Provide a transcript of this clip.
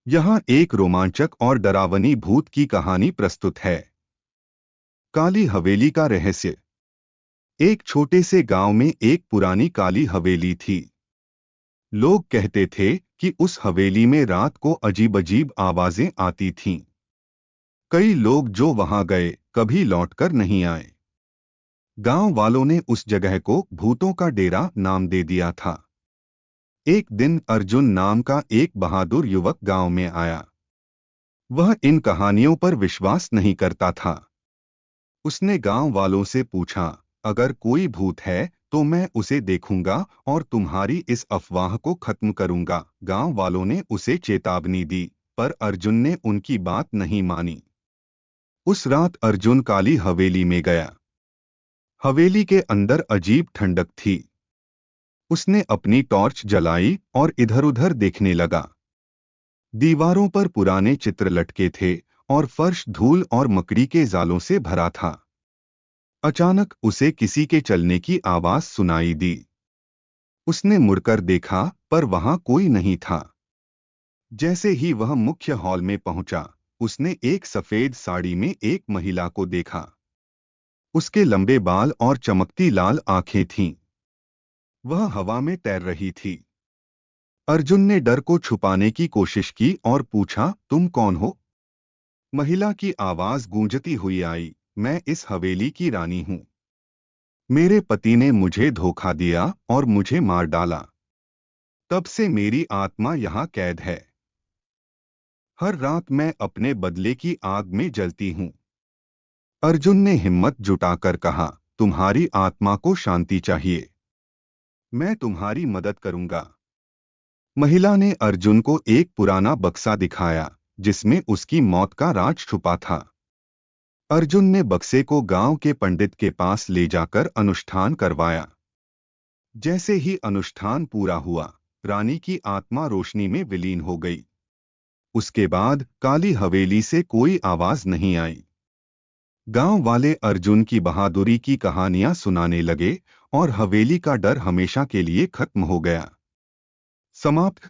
यहाँ एक रोमांचक और डरावनी भूत की कहानी प्रस्तुत है। काली हवेली का रहस्य। एक छोटे से गांव में एक पुरानी काली हवेली थी। लोग कहते थे कि उस हवेली में रात को अजीब अजीब आवाजें आती थीं। कई लोग जो वहां गए कभी लौटकर नहीं आए। गांव वालों ने उस जगह को भूतों का डेरा नाम दे दिया था। एक दिन अर्जुन नाम का एक बहादुर युवक गांव में आया। वह इन कहानियों पर विश्वास नहीं करता था। उसने गांव वालों से पूछा, अगर कोई भूत है तो मैं उसे देखूंगा और तुम्हारी इस अफवाह को खत्म करूंगा। गांव वालों ने उसे चेतावनी दी, पर अर्जुन ने उनकी बात नहीं मानी। उस रात अर्जुन काली हवेली में गया। हवेली के अंदर अजीब ठंडक थी। उसने अपनी टॉर्च जलाई और इधर-उधर देखने लगा। दीवारों पर पुराने चित्र लटके थे और फर्श धूल और मकड़ी के जालों से भरा था। अचानक उसे किसी के चलने की आवाज सुनाई दी। उसने मुड़कर देखा, पर वहां कोई नहीं था। जैसे ही वह मुख्य हॉल में पहुंचा, उसने एक सफेद साड़ी में एक महिला को देखा। उसके लंबे बाल और चमकती लाल आंखें थीं। वह हवा में तैर रही थी। अर्जुन ने डर को छुपाने की कोशिश की और पूछा, तुम कौन हो? महिला की आवाज गूंजती हुई आई, मैं इस हवेली की रानी हूं। मेरे पति ने मुझे धोखा दिया और मुझे मार डाला। तब से मेरी आत्मा यहाँ कैद है। हर रात मैं अपने बदले की आग में जलती हूँ। अर्जुन ने हिम्मत जुटाकर कहा, तुम्हारी आत्मा को शांति चाहिए। मैं तुम्हारी मदद करूंगा। महिला ने अर्जुन को एक पुराना बक्सा दिखाया, जिसमें उसकी मौत का राज छुपा था। अर्जुन ने बक्से को गांव के पंडित के पास ले जाकर अनुष्ठान करवाया। जैसे ही अनुष्ठान पूरा हुआ, रानी की आत्मा रोशनी में विलीन हो गई। उसके बाद काली हवेली से कोई आवाज नहीं आई। गांव वाले अर्जुन की बहादुरी की कहानियां सुनाने लगे और हवेली का डर हमेशा के लिए खत्म हो गया। समाप्त।